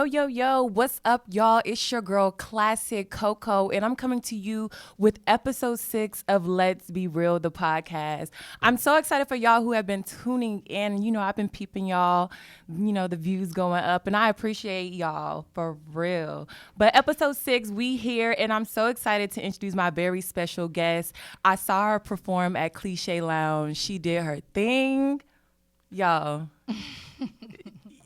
Yo, what's up, y'all? It's your girl, Classic KoKo, and I'm coming to you with episode 6 of Let's Be Real, the podcast. I'm so excited for y'all who have been tuning in. You know, I've been peeping y'all, the views going up, and I appreciate y'all for real. But episode 6, we here, and I'm so excited to introduce my very special guest. I saw her perform at Cliche Lounge. She did her thing. Y'all.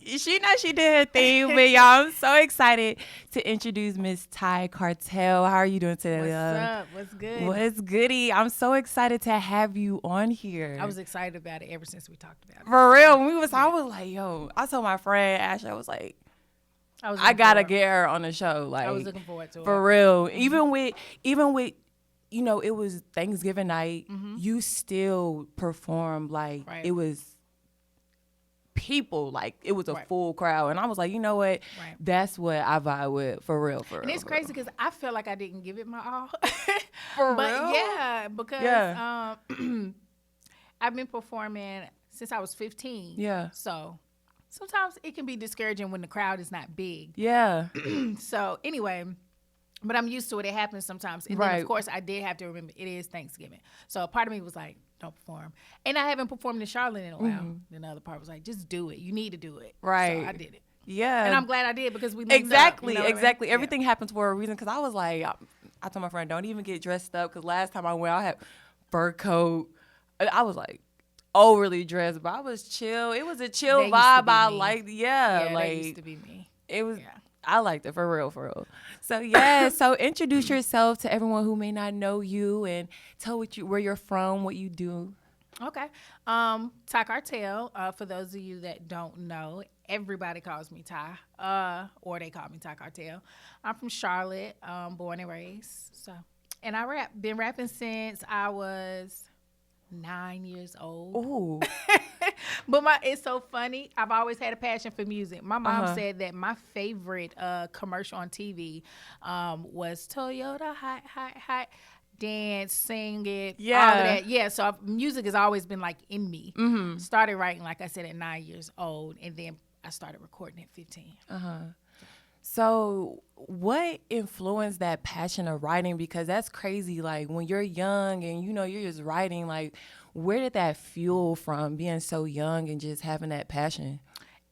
She did her thing, but y'all, I'm so excited to introduce Miss Ty Cartel. How are you doing today? What's up? What's good? What's goody? I'm so excited to have you on here. I was excited about it ever since we talked about it. For real, I was like, yo, I told my friend Ashley, I was like, I gotta get her on the show. Like, I was looking forward to it. For real. Mm-hmm. Even with, it was Thanksgiving night. Mm-hmm. You still performed like It was people, like it was a full crowd, and I was like, you know what, that's what I vibe with, for real. And it's crazy because I feel like I didn't give it my all. Real? Yeah, because I've been performing since I was 15. Yeah. So sometimes it can be discouraging when the crowd is not big. Yeah. So anyway, but I'm used to it. It happens sometimes. And then, of course, I did have to remember it is Thanksgiving. So a part of me was like, don't perform. And I haven't performed in Charlotte in a while. Mm-hmm. Then the other part was like, just do it. You need to do it. Right. So I did it. Yeah. And I'm glad I did because we linked Exactly. up, you know Exactly. I mean? Everything happens for a reason. Because I was like, I told my friend, don't even get dressed up. Because last time I went, I had fur coat. I was like overly dressed, but I was chill. It was a chill vibe. I liked. Yeah, like that used to be me. It was. Yeah. I liked it, for real. So, yeah, so introduce yourself to everyone who may not know you and tell where you're from, what you do. Okay. Ty Cartel, for those of you that don't know, everybody calls me Ty, or they call me Ty Cartel. I'm from Charlotte, born and raised. And I been rapping since I was 9 years old. Ooh. But it's so funny. I've always had a passion for music. My mom said that my favorite commercial on TV was Toyota, hot, dance, sing it, all of that. Yeah, so music has always been like in me. Mm-hmm. Started writing, like I said, at 9 years old, and then I started recording at 15. So what influenced that passion of writing? Because that's crazy. Like when you're young and you're just writing, like where did that fuel from, being so young and just having that passion?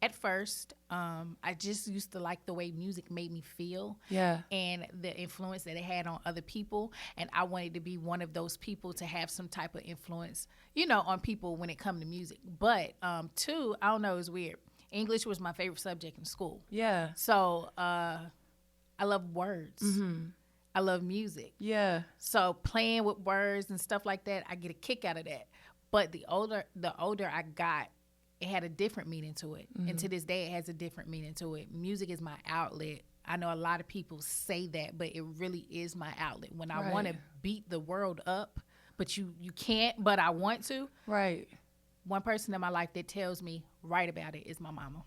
At first, I just used to like the way music made me feel. Yeah. And the influence that it had on other people. And I wanted to be one of those people to have some type of influence, on people when it comes to music. But two, I don't know, it's weird. English was my favorite subject in school. Yeah. So I love words. Mm-hmm. I love music. Yeah. So playing with words and stuff like that, I get a kick out of that. But the older I got, it had a different meaning to it. Mm-hmm. And to this day, it has a different meaning to it. Music is my outlet. I know a lot of people say that, but it really is my outlet. When I want to beat the world up, but you can't, but I want to. Right. One person in my life that tells me, write about it, is my mama.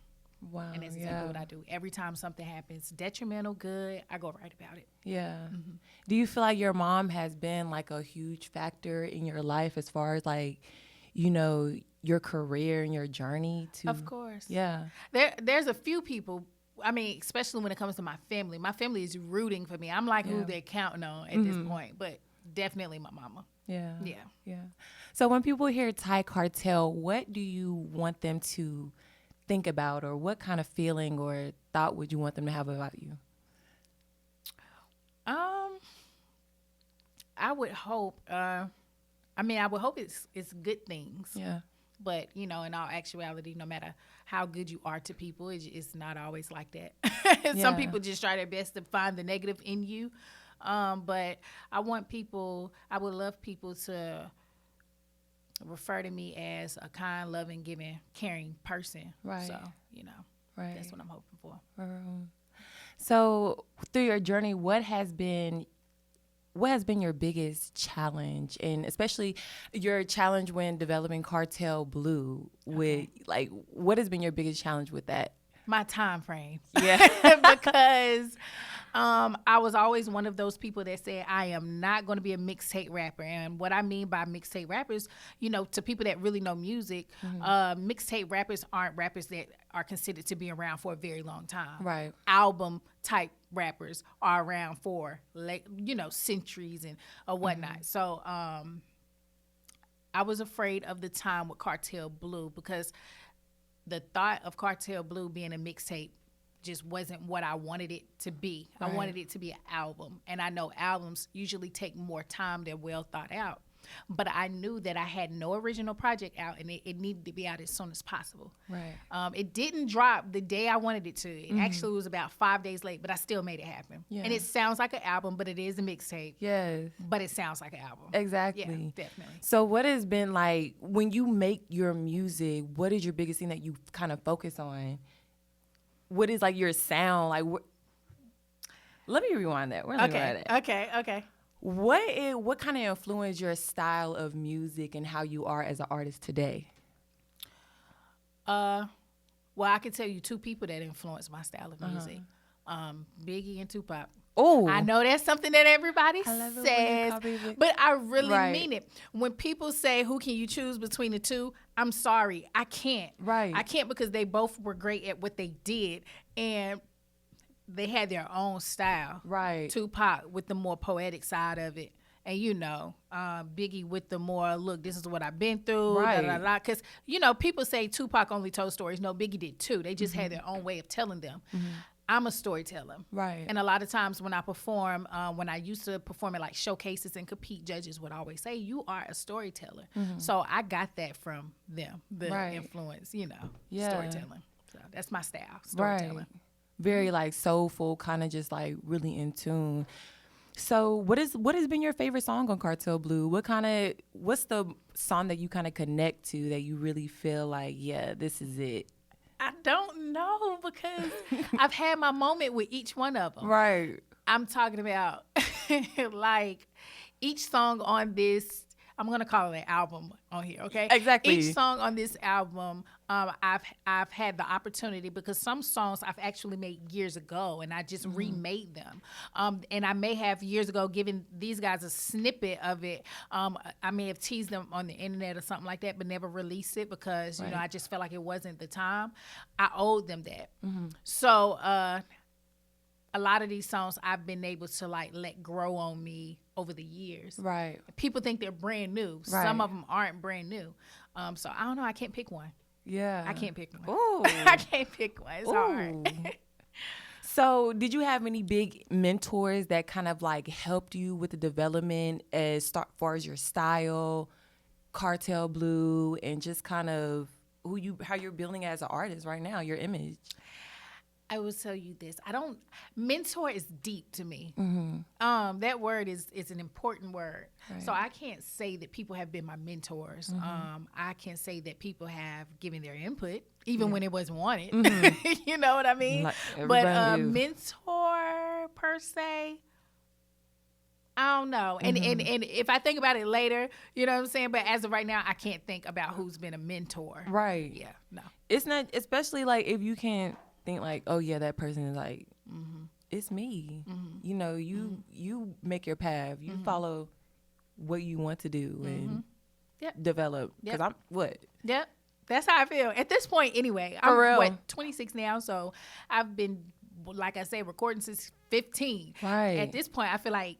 Wow. And that's exactly what I do. Every time something happens, detrimental, good, I go write about it. Yeah. Mm-hmm. Do you feel like your mom has been like a huge factor in your life as far as like, your career and your journey to? Of course. Yeah. There's a few people, I mean, especially when it comes to my family. My family is rooting for me. I'm like who they're counting on at this point, but definitely my mama. Yeah. Yeah. Yeah. So when people hear Ty Cartel, what do you want them to think about, or what kind of feeling or thought would you want them to have about you? I would hope, it's good things. Yeah. But, in all actuality, no matter how good you are to people, it's not always like that. Some people just try their best to find the negative in you. But I would love people to refer to me as a kind, loving, giving, caring person. Right. So, that's what I'm hoping for. So through your journey, what has been your biggest challenge, and especially your challenge when developing Cartel Blue? What has been your biggest challenge with that? My time frame. Yeah. Because I was always one of those people that said I am not going to be a mixtape rapper. And what I mean by mixtape rappers, to people that really know music, mixtape rappers aren't rappers that are considered to be around for a very long time. Right. Album type rappers are around for centuries and whatnot. So I was afraid of the time with Cartel Blue because the thought of Cartel Blue being a mixtape just wasn't what I wanted it to be. Right. I wanted it to be an album. And I know albums usually take more time. They're well thought out. But I knew that I had no original project out, and it needed to be out as soon as possible. Right. It didn't drop the day I wanted it to. It actually was about 5 days late, but I still made it happen. Yeah. And it sounds like an album, but it is a mixtape. Yes. But it sounds like an album. Exactly. Yeah, definitely. So what has been like, when you make your music, what is your biggest thing that you kind of focus on? What is like your sound? Like, let me rewind that. Okay. What kind of influenced your style of music and how you are as an artist today? Well, I can tell you two people that influenced my style of music. Biggie and Tupac. Oh, I know that's something that everybody says, but I really mean it. When people say, who can you choose between the two? I'm sorry, I can't. Right. I can't, because they both were great at what they did, and they had their own style. Right. Tupac with the more poetic side of it. And, Biggie with the more, look, this is what I've been through. Right. Because, people say Tupac only told stories. No, Biggie did too. They just had their own way of telling them. I'm a storyteller. Right. And a lot of times when I perform, when I used to perform at like showcases and compete, judges would always say, you are a storyteller. So I got that from them, the influence, storytelling. So that's my style, storytelling. Right. Very like soulful, kind of just like really in tune. So what has been your favorite song on Cartel Blue? What's the song that you kind of connect to that you really feel like, yeah, this is it? I don't know, because I've had my moment with each one of them. Right. I'm talking about like each song on this, I'm going to call it an album on here, okay? Exactly. Each song on this album, I've had the opportunity, because some songs I've actually made years ago and I just remade them. And I may have years ago given these guys a snippet of it. I may have teased them on the internet or something like that, but never released it because, I just felt like it wasn't the time. I owed them that. So a lot of these songs I've been able to like let grow on me over the years. Right. People think they're brand new. Right. Some of them aren't brand new. So I don't know. I can't pick one. Yeah. I can't pick one. Ooh. I can't pick one. It's hard. So did you have any big mentors that kind of like helped you with the development as far as your style, Cartel Blue, and just kind of how you're building as an artist right now, your image? I will tell you this. Mentor is deep to me. That word is an important word. Right. So I can't say that people have been my mentors. I can say that people have given their input, even when it wasn't wanted. You know what I mean? Like but mentor per se, I don't know. And if I think about it later, you know what I'm saying? But as of right now, I can't think about who's been a mentor. Right. Yeah, no. It's not, especially like if you can't think like, oh yeah, that person is like, it's me. You make your path. You follow what you want to do and develop. Because I'm what? Yep. That's how I feel at this point. Anyway, I'm 26 now, so I've been, like I say, recording since 15. Right. At this point, I feel like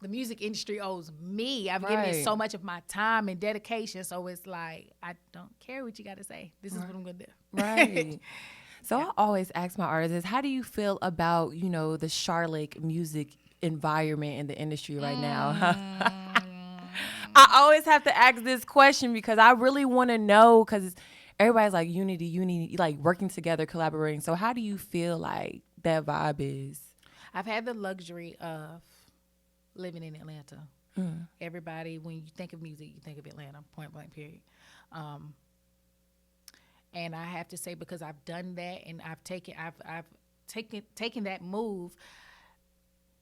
the music industry owes me. I've given it so much of my time and dedication, so it's like I don't care what you got to say. This is what I'm gonna do. Right. So I always ask my artists, how do you feel about, the Charlotte music environment in the industry right now? I always have to ask this question because I really want to know, because everybody's like unity, like working together, collaborating. So how do you feel like that vibe is? I've had the luxury of living in Atlanta. Everybody, when you think of music, you think of Atlanta, point blank, period. And I have to say, because I've done that and I've taken that move,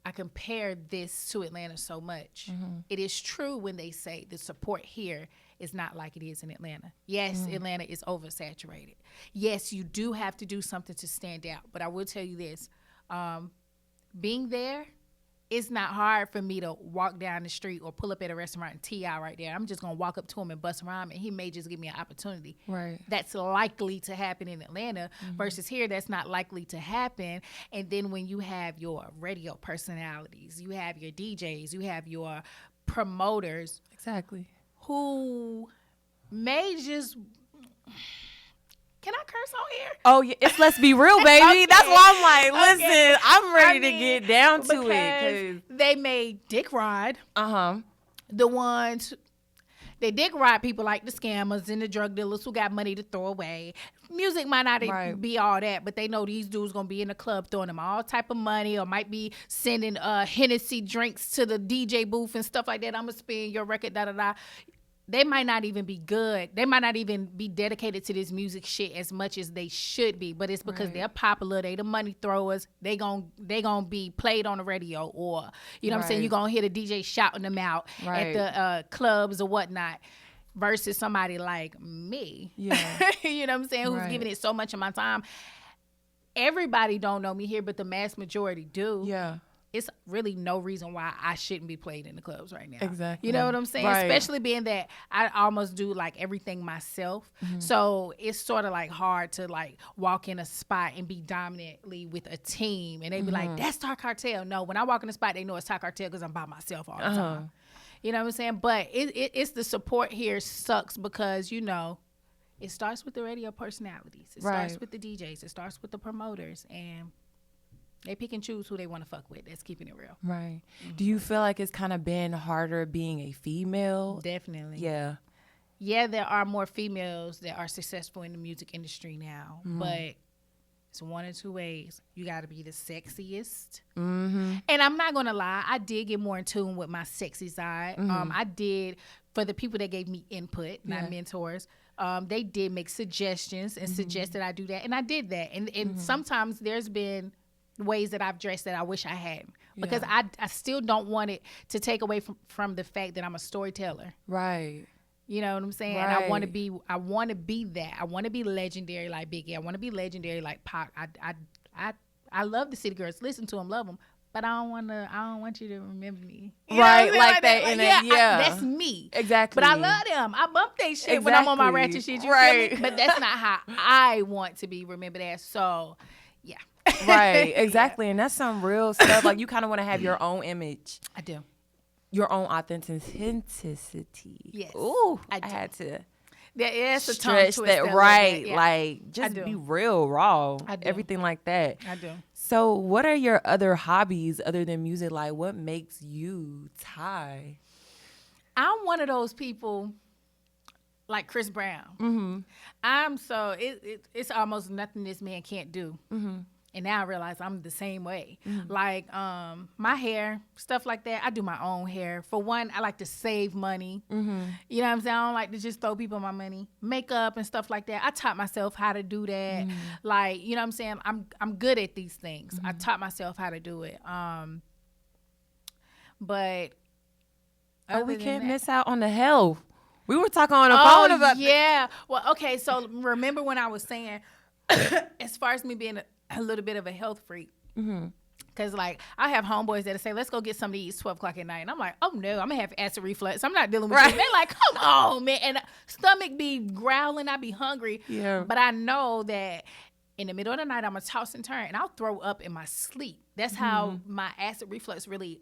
I compare this to Atlanta so much. It is true when they say the support here is not like it is in Atlanta. Yes, Atlanta is oversaturated. Yes, you do have to do something to stand out. But I will tell you this, being there, it's not hard for me to walk down the street or pull up at a restaurant and T.I. right there. I'm just going to walk up to him and bust around, and he may just give me an opportunity. Right. That's likely to happen in Atlanta versus here, that's not likely to happen. And then when you have your radio personalities, you have your DJs, you have your promoters. Exactly. Who may just... Can I curse on here? Oh, yeah. It's Let's Be Real, baby. Okay. That's why I'm like, listen, Okay. I'm ready to get down to it. They made dick ride. Uh-huh. The ones... They dick ride people like the scammers and the drug dealers who got money to throw away. Music might not be all that, but they know these dudes going to be in the club throwing them all type of money, or might be sending Hennessy drinks to the DJ booth and stuff like that. I'm going to spin your record, da-da-da. They might not even be good. They might not even be dedicated to this music shit as much as they should be, but it's because they're popular. They the money throwers. They gon' be played on the radio, or, you know what I'm saying? You're going to hear the DJ shouting them out at the clubs or whatnot, versus somebody like me. Yeah. You know what I'm saying? Who's giving it so much of my time. Everybody don't know me here, but the mass majority do. Yeah. It's really no reason why I shouldn't be played in the clubs right now. Exactly. You know what I'm saying? Right. Especially being that I almost do like everything myself. So it's sort of like hard to like walk in a spot and be dominantly with a team. And they be like, that's Ty Cartel. No, when I walk in the spot, they know it's Ty Cartel because I'm by myself all the time. You know what I'm saying? But it's the support here sucks because, you know, it starts with the radio personalities. It starts with the DJs. It starts with the promoters. And they pick and choose who they want to fuck with. That's keeping it real. Right. Do you feel like it's kind of been harder being a female? Definitely. Yeah. Yeah, there are more females that are successful in the music industry now. But it's one or two ways. You got to be the sexiest. And I'm not going to lie. I did get more in tune with my sexy side. I did, for the people that gave me input, not mentors, they did make suggestions and suggest that I do that. And I did that. And sometimes there's been ways that I've dressed that I wish I hadn't, because I still don't want it to take away from the fact that I'm a storyteller. Right. You know what I'm saying? Right. I want to be that. I want to be legendary like Biggie. I want to be legendary like Pac. I love the City Girls. Listen to them, love them. But I don't want you to remember me. You right, like that. Like, that's me. Exactly. But I love them. I bump that shit when I'm on my ratchet shit. You feel me? But that's not how I want to be remembered as. So, yeah. Right, exactly. And that's some real stuff. Like, you kind of want to have your own image. I do. Your own authenticity. Yes. Ooh, I had to it's a stretch that right. Yeah. Like, just be real, raw. Everything like that. I do. So what are your other hobbies other than music? Like, what makes you Ty? I'm one of those people like Chris Brown. It's almost nothing this man can't do. And now I realize I'm the same way. Like my hair, stuff like that. I do my own hair. For one, I like to save money. You know what I'm saying? I don't like to just throw people my money. Makeup and stuff like that. I taught myself how to do that. Like, you know what I'm saying? I'm good at these things. I taught myself how to do it. But we can't miss out on the health. We were talking on the phone about Well, okay, so remember when I was saying, as far as me being a little bit of a health freak, because like I have homeboys that say, let's go get something to eat 12 o'clock at night. And I'm like, oh no, I'm going to have acid reflux. I'm not dealing with it. They're like, come on, man. And stomach be growling. I be hungry. Yeah. But I know that in the middle of the night, I'm going to toss and turn and I'll throw up in my sleep. That's how my acid reflux really,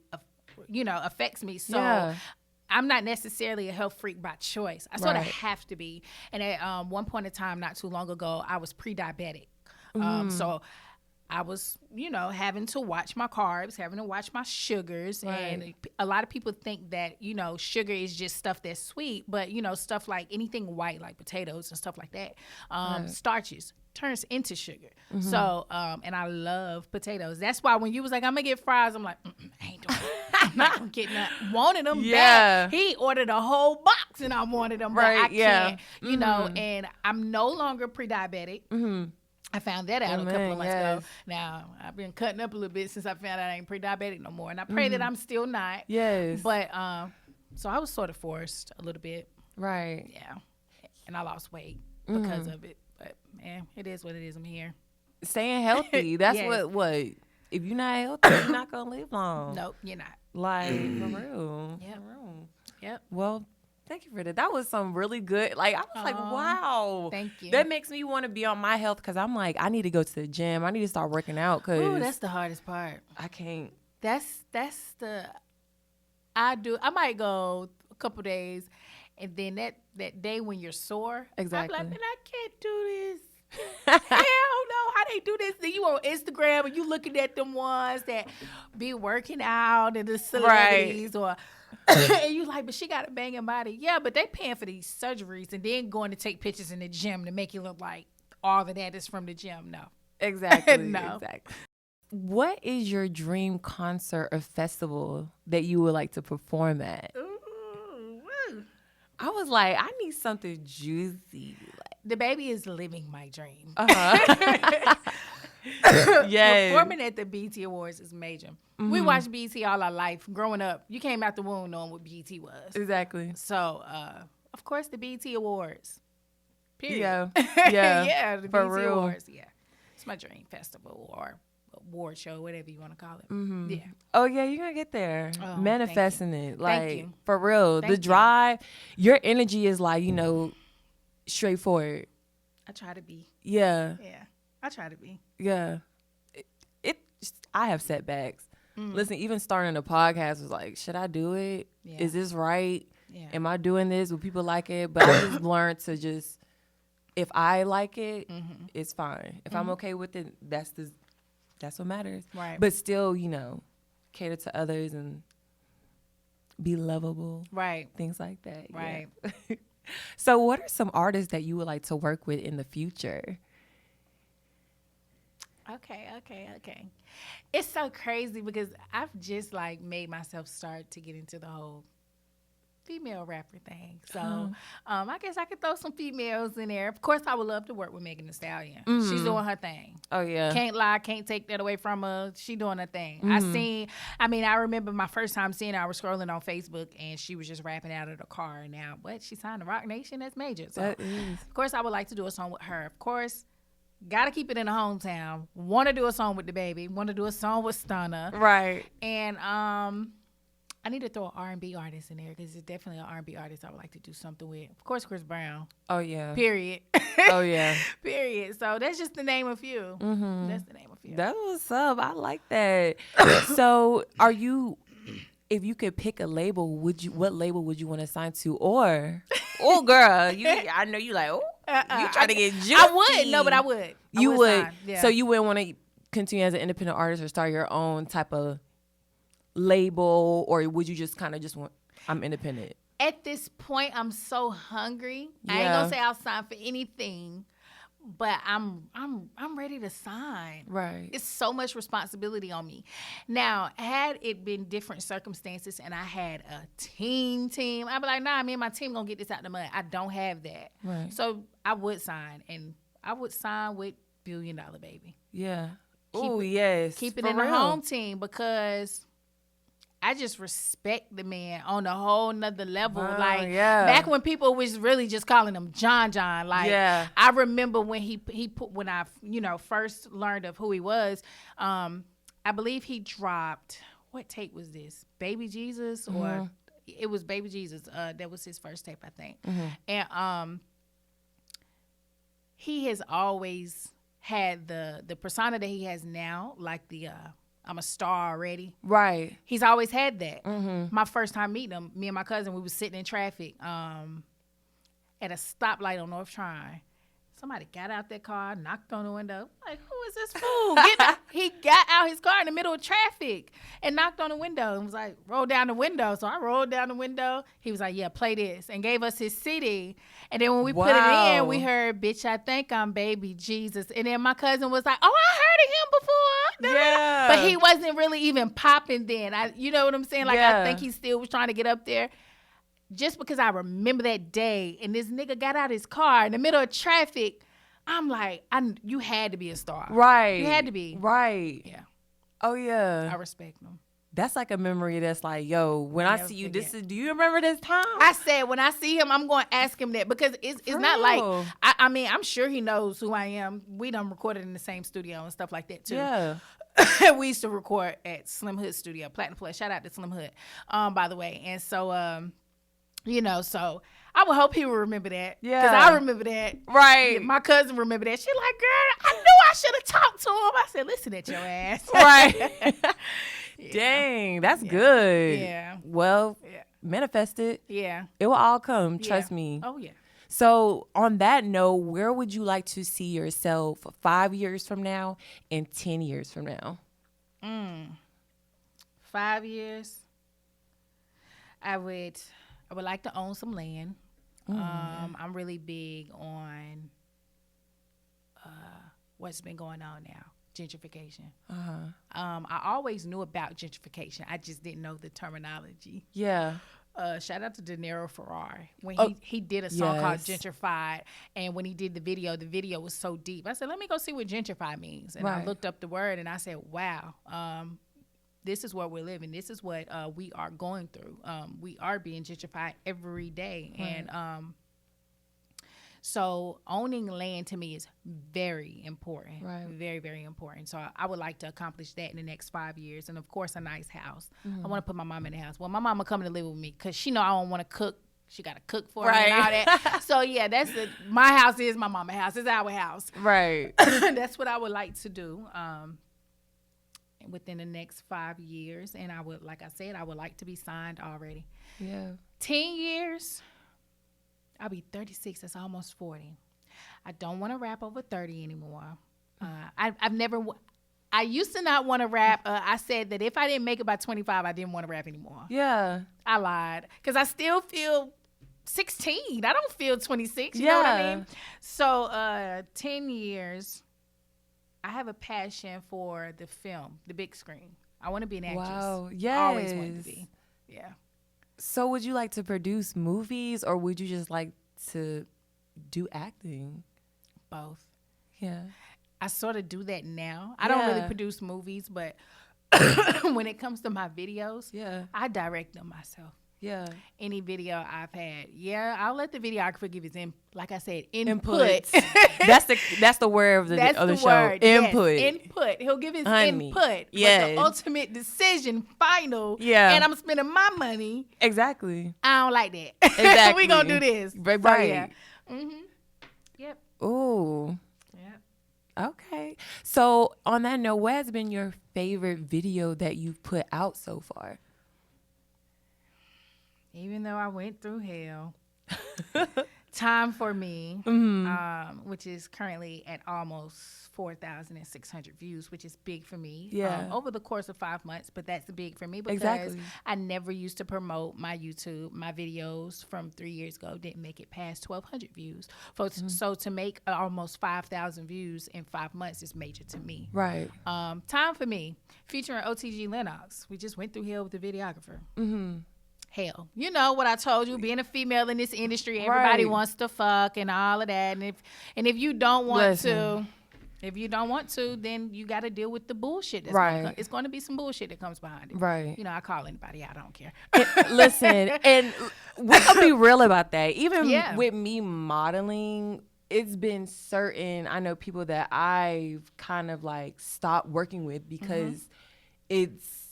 affects me. So I'm not necessarily a health freak by choice. I sort of have to be. And at one point in time, not too long ago, I was pre-diabetic. So I was, having to watch my carbs, having to watch my sugars. And a lot of people think that, sugar is just stuff that's sweet. But, stuff like anything white, like potatoes and stuff like that, starches turns into sugar. So, and I love potatoes. That's why when you was like, I'm going to get fries, I'm like, I ain't doing it. I'm not going to get nothing. Wanted them back. He ordered a whole box and I wanted them back. I can't, and I'm no longer pre-diabetic. I found that out a couple of months ago. Now, I've been cutting up a little bit since I found out I ain't pre-diabetic no more. And I pray that I'm still not. Yes. But, so I was sort of forced a little bit. Right. Yeah. And I lost weight because of it. But, man, it is what it is. I'm here. Staying healthy. That's what if you're not healthy, you're not gonna live long. Nope, you're not. Like, for real. Yep. For real. Yep. Well, thank you for that. That was some really good. Like, I was like, wow. Thank you. That makes me want to be on my health because I'm like, I need to go to the gym. I need to start working out because Ooh, that's the hardest part. I can't. That's the. I might go a couple days, and then that day when you're sore, Exactly. I'm like, man, I can't do this. Hell no, how they do this? Then you on Instagram and you looking at them ones that be working out and the celebrities or and you like, but she got a banging body. Yeah, but they paying for these surgeries and then going to take pictures in the gym to make you look like all of that is from the gym. No. Exactly. No. Exactly. What is your dream concert or festival that you would like to perform at? Ooh, woo. I was like, I need something juicy. The baby is living my dream. Yes. Performing at the BET Awards is major. We watched BET all our life. Growing up, you came out the womb knowing what BET was. Exactly. So, of course, the BET Awards. Period. Yeah. Yeah. Yeah, the For BET real. Awards. Yeah. It's my dream festival or award show, whatever you want to call it. Yeah. Oh yeah, you're gonna get there. Oh, Manifesting it. Like Thank you. for real. Thank the you. drive, your energy is like, straightforward. I try to be. Yeah. Yeah. I try to be. Yeah. I have setbacks. Listen, even starting a podcast was like, should I do it? Yeah. Is this right? Yeah. Am I doing this? Will people like it? But I just learned to just, if I like it, it's fine. If I'm okay with it, that's what matters. Right. But still, cater to others and be lovable. Right. Things like that. Right. Yeah. So what are some artists that you would like to work with in the future? Okay. It's so crazy because I've just like made myself start to get into the whole female rapper thing. So I guess I could throw some females in there. Of course, I would love to work with Megan Thee Stallion. She's doing her thing. Oh, yeah. Can't lie, can't take that away from her. She doing her thing. I remember my first time seeing her, I was scrolling on Facebook and she was just rapping out of the car. And now, she signed to Rock Nation? That's major. So, That is. of course, I would like to do a song with her. Of course, got to keep it in the hometown. Want to do a song with the baby. Want to do a song with Stunner. Right. And I need to throw an R&B artist in there because it's definitely an R&B artist I would like to do something with. Of course, Chris Brown. Oh, yeah. Period. Oh, yeah. Period. So that's just the name of few. That's the name of few. That was up. I like that. So if you could pick a label, what label would you want to sign to? Or, girl, I know you like, you trying to get juicy. I would. No, but I would. You would. sign. Yeah. So you wouldn't want to continue as an independent artist or start your own type of label, or would you just kind of just want, I'm independent? At this point, I'm so hungry. I ain't Yeah. gonna say I'll sign for anything, but I'm ready to sign. Right. It's so much responsibility on me. Now, had it been different circumstances and I had a team, I'd be like, nah, me and my team gonna get this out the mud. I don't have that. Right. So I would sign, and I would sign with $1 Billion Baby. Yeah. Oh, yes. Keep it For in the real. home team because I just respect the man on a whole nother level. Wow, like yeah. back when people was really just calling him John. Like Yeah. I remember when he put, when I first learned of who he was. I believe he dropped, what tape was this? Baby Jesus, or it was Baby Jesus. That was his first tape, I think. And he has always had the persona that he has now, like the I'm a star already. Right. He's always had that. My first time meeting him, me and my cousin, we was sitting in traffic at a stoplight on North Trine. Somebody got out their car, knocked on the window. Like, who is this fool? He got out his car in the middle of traffic and knocked on the window and was like, roll down the window. So I rolled down the window. He was like, yeah, play this, and gave us his CD. And then when we put it Wow. in, we heard, bitch, I think I'm Baby Jesus. And then my cousin was like, oh, I heard of him before. Yeah. But he wasn't really even popping then. You know what I'm saying? Like, Yeah. I think he still was trying to get up there. Just because I remember that day and this nigga got out his car in the middle of traffic, I'm like, you had to be a star. Right. You had to be. Right. Yeah. Oh, yeah. I respect him. That's like a memory that's like, yo, when I Never see you, forget. do you remember this time? I said, when I see him, I'm going to ask him that because it's For not real. like, I mean, I'm sure he knows who I am. We done recorded in the same studio and stuff like that too. Yeah. we used to record at Slim Hood Studio, Platinum Plus. Shout out to Slim Hood, by the way. And so, you know, so I would hope he would remember that. Yeah. Because I remember that. Right. Yeah, my cousin remember that. She like, girl, I knew I should have talked to him. I said, listen at your ass. Right. Yeah. Dang, that's good. Yeah. Well, Yeah. manifest it. Yeah. It will all come. Yeah. Trust me. Oh, yeah. So on that note, where would you like to see yourself 5 years from now and 10 years from now? 5 years. I would like to own some land. I'm really big on what's been going on now, gentrification. I always knew about gentrification. I just didn't know the terminology. Yeah. Shout out to De Niro Ferrari when he did a song called Yes. Gentrified, and when he did the video was so deep. I said, let me go see what gentrified means, and I Right. looked up the word, and I said, wow, this is where we're living. This is what we are going through. We are being gentrified every day, Right. and so owning land to me is very important. Right. Very, very important. So I would like to accomplish that in the next 5 years. And of course, a nice house. I want to put my mom in the house. Well, my mama coming to live with me because she know I don't want to cook. She got to cook for me and all that. So yeah, my house is my mama's house. It's our house. Right. That's what I would like to do within the next 5 years. And I would, like I said, I would like to be signed already. Yeah. 10 years, I'll be 36. That's almost 40. I don't want to rap over 30 anymore. I used to not want to rap. I said that if I didn't make it by 25, I didn't want to rap anymore. Yeah. I lied because I still feel 16. I don't feel 26. You know what I mean? So 10 years, I have a passion for the film, the big screen. I want to be an actress. Wow. I always wanted Yes. to be. Yeah. So would you like to produce movies or would you just like to do acting? Both. Yeah. I sort of do that now. I don't really Yeah. produce movies, but when it comes to my videos, Yeah. I direct them myself. Yeah. Any video I've had, I'll let the videographer give his like I said, Input. input. that's the word of the That's other the show. word. Input. Yes, input. He'll give his Honey. input. Yes. But the ultimate decision, final. Yeah. And I'm spending my money. Exactly. I don't like that. Exactly. We gonna do this. Right. So, yeah. Yep. Ooh. Yep. Okay. So on that note, what has been your favorite video that you've put out so far? Even though I went through hell, Time for Me, which is currently at almost 4,600 views, which is big for me. Yeah. Over the course of 5 months, but that's big for me because Exactly. I never used to promote my YouTube. My videos from 3 years ago didn't make it past 1,200 views. So to make almost 5,000 views in 5 months is major to me. Right. Time for Me, featuring OTG Lennox. We just went through hell with the videographer. Hell, you know what I told you, being a female in this industry, everybody Right. wants to fuck and all of that. And if you don't want Listen. to, then you got to deal with the bullshit. That's Right. gonna come. It's going to be some bullshit that comes behind it. Right. You know, I call anybody out. I don't care. Listen, and we're gonna be real about that. Even Yeah. with me modeling, it's been certain, I know people that I've kind of like stopped working with because it's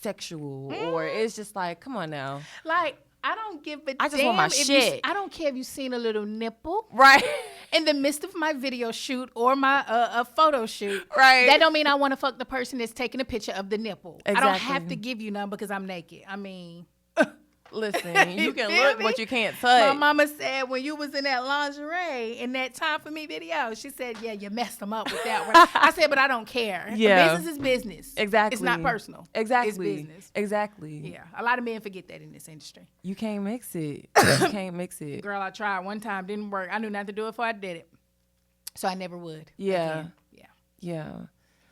sexual or it's just like, come on now. Like, I don't give a I just damn want my if shit. I don't care if you've seen a little nipple Right. in the midst of my video shoot or my a photo shoot. Right. That don't mean I want to fuck the person that's taking a picture of the nipple. I don't Exactly. have to give you none because I'm naked. I mean, Listen, you can feel look, me? but you can't my touch. mama said when you was in that lingerie in that Time for Me video, she said, yeah, you messed them up with that one. I said, but I don't care. Yeah. Business is business. Exactly. It's not personal. Exactly. It's business. Exactly. Yeah. A lot of men forget that in this industry. You can't mix it. You can't mix it. Girl, I tried one time, didn't work. I knew not to do it before I did it. So I never would. Yeah. Again. Yeah. Yeah.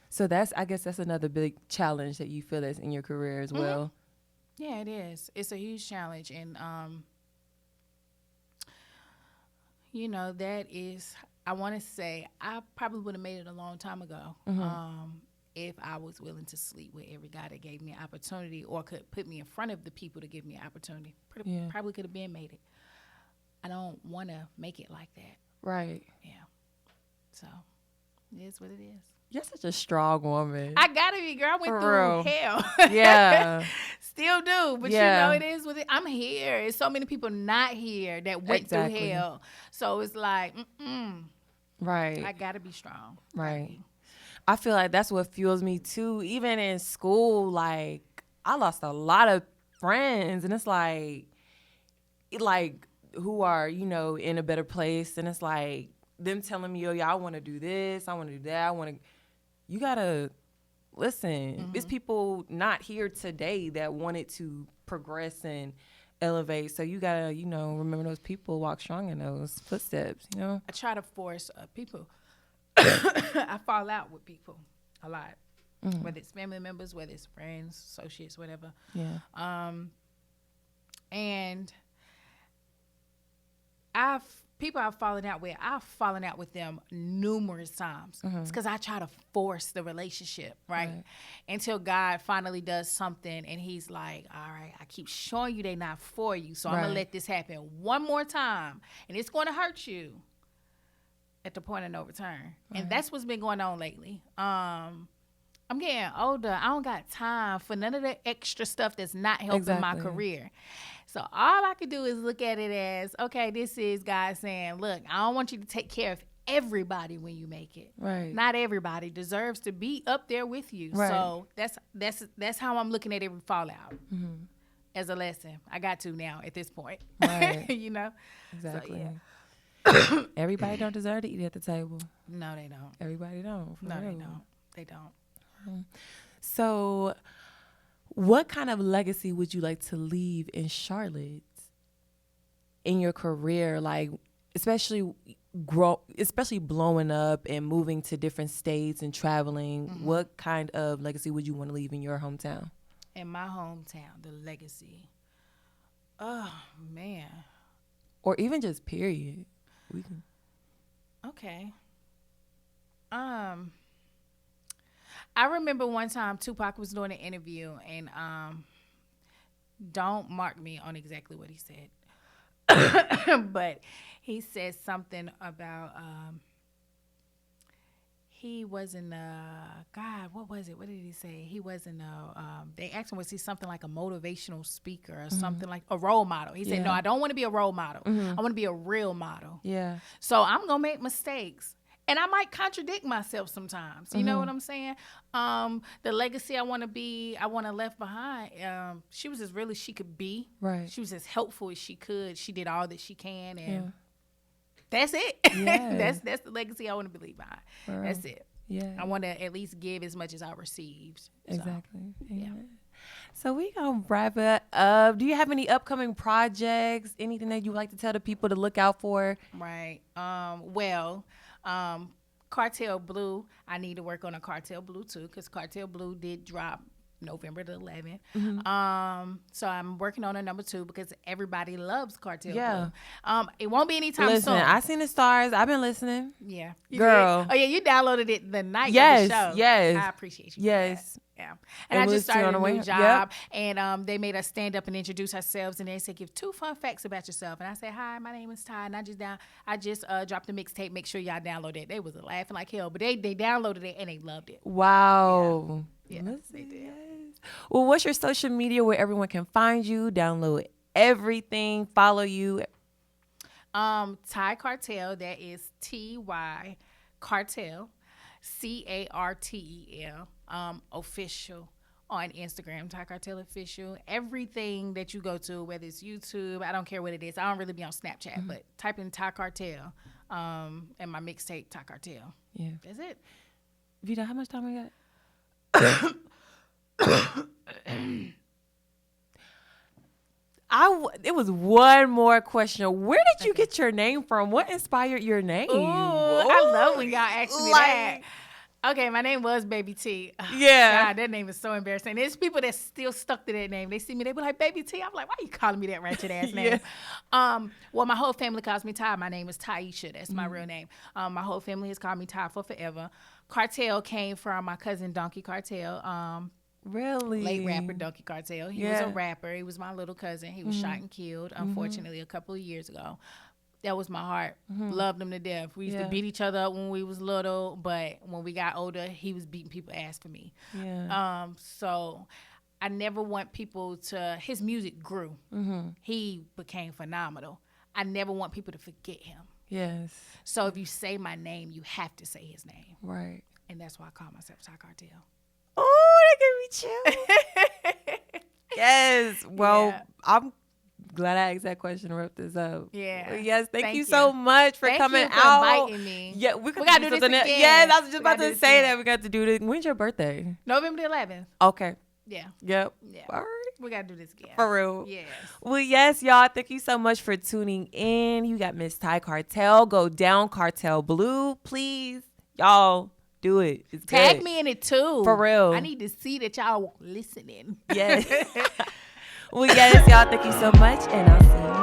So I guess that's another big challenge that you feel that's in your career as well. Yeah, it is. It's a huge challenge. And, you know, that is, I want to say, I probably would have made it a long time ago if I was willing to sleep with every guy that gave me an opportunity or could put me in front of the people to give me an opportunity. Probably could have been made it. I don't want to make it like that. Right. Yeah. So, it is what it is. You're such a strong woman. I gotta be, girl. I went For through real. hell. Yeah. Still do. But Yeah. you know, it is what it. I'm here. There's so many people not here that went Exactly. through hell. So it's like, Right. I gotta be strong. Right. I feel like that's what fuels me too. Even in school, like I lost a lot of friends, and it's like who are, you know, in a better place, and it's like them telling me, "Yo, yeah, I want to do this, I want to do that, I want to." You gotta listen. It's people not here today that wanted to progress and elevate. So you gotta, you know, remember those people, walk strong in those footsteps. You know. I try to force people. I fall out with people a lot, whether it's family members, whether it's friends, associates, whatever. Yeah. And people I've fallen out with them numerous times. It's because I try to force the relationship, right? Until God finally does something and he's like, all right, I keep showing you they not for you, so I'm going to let this happen one more time, and it's going to hurt you at the point of no return. And that's what's been going on lately. I'm getting older. I don't got time for none of the extra stuff that's not helping my career. So all I can do is look at it as, okay, this is God saying, look, I don't want you to take care of everybody when you make it. Right. Not everybody deserves to be up there with you. Right. So that's how I'm looking at every fallout as a lesson. I got to now at this point. Right. You know? Exactly. So, yeah. Everybody don't deserve to eat at the table. No, they don't. Everybody don't. No, they don't. They don't. So, what kind of legacy would you like to leave in Charlotte in your career? Like, especially blowing up and moving to different states and traveling. What kind of legacy would you want to leave in your hometown? In my hometown, the legacy. Oh man. Or even just period. We can. Okay. I remember one time Tupac was doing an interview, and don't mark me on exactly what he said, but he said something about he wasn't God, what was it? What did he say? He wasn't they asked him, was he something like a motivational speaker or something like a role model? He said, no, I don't want to be a role model. I want to be a real model. Yeah. So I'm going to make mistakes. And I might contradict myself sometimes. You know what I'm saying? The legacy I want to left behind. She was as real as she could be. Right. She was as helpful as she could. She did all that she can, and that's it. Yeah. that's the legacy I want to leave behind. Right. That's it. Yeah. I want to at least give as much as I received. So, Exactly. yeah. So we gonna wrap it up. Do you have any upcoming projects? Anything that you would like to tell the people to look out for? Right. Cartel Blue. I need to work on a Cartel Blue too, because Cartel Blue did drop November the 11th. So I'm working on a number 2 because everybody loves Cartel Blue. It won't be anytime soon. I seen the stars. I've been listening. Yeah. Girl. Did? Oh yeah, you downloaded it the night of the show. Yes. I appreciate you. Yes. Yeah. And I just started a new job, Yep. and they made us stand up and introduce ourselves, and they said, give 2 fun facts about yourself. And I said, hi, my name is Ty, and I just dropped a mixtape. Make sure y'all download it. They was laughing like hell, but they downloaded it and they loved it. Wow. Yeah, they did. Yes. Well, what's your social media where everyone can find you, download everything, follow you? Ty Cartel, that is Ty Cartel, Cartel, official on Instagram, Ty Cartel official. Everything that you go to, whether it's YouTube, I don't care what it is. I don't really be on Snapchat, but type in Ty Cartel, and my mixtape Ty Cartel. Yeah. That's it. Vita, how much time we got? It was one more question. Where did you get your name from? What inspired your name? Ooh, I love when y'all ask me that. Okay, my name was Baby T. Yeah. God, that name is so embarrassing. There's people that still stuck to that name. They see me, they be like, Baby T. I'm like, why you calling me that ratchet ass name? Well, my whole family calls me Ty. My name is Taisha. That's my real name. My whole family has called me Ty for forever. Cartel came from my cousin Donkey Cartel. Really? Late rapper Donkey Cartel. He was a rapper. He was my little cousin. He was shot and killed, unfortunately, a couple of years ago. That was my heart. Loved him to death. We used to Yeah. beat each other up when we was little, but when we got older, he was beating people ass for me. Yeah. So I never want people to. His music grew. He became phenomenal. I never want people to forget him. Yes. So if you say my name, you have to say his name, Right. and that's why I call myself Ty Cartel. Oh, that gave me chills. Yes. Well, Yeah. I'm glad I asked that question to wrap this up. Yeah. Well, yes. Thank Thank you you. so much for Thank coming you for out. inviting me. Yeah, We gotta do this something else. again. Yes, I was just We about gotta do to this say again. that we got to do this. When's your birthday? November the 11th. Okay. Yeah. Yep. Yeah. All right. We gotta do this again. For real. Yes. Well, yes, y'all. Thank you so much for tuning in. You got Miss Ty Cartel. Go down Cartel Blue, please. Y'all, do it. It's Tag good. me in it too. For real. I need to see that y'all listening. Yes. Well, yes, y'all. Thank you so much, and I'll see you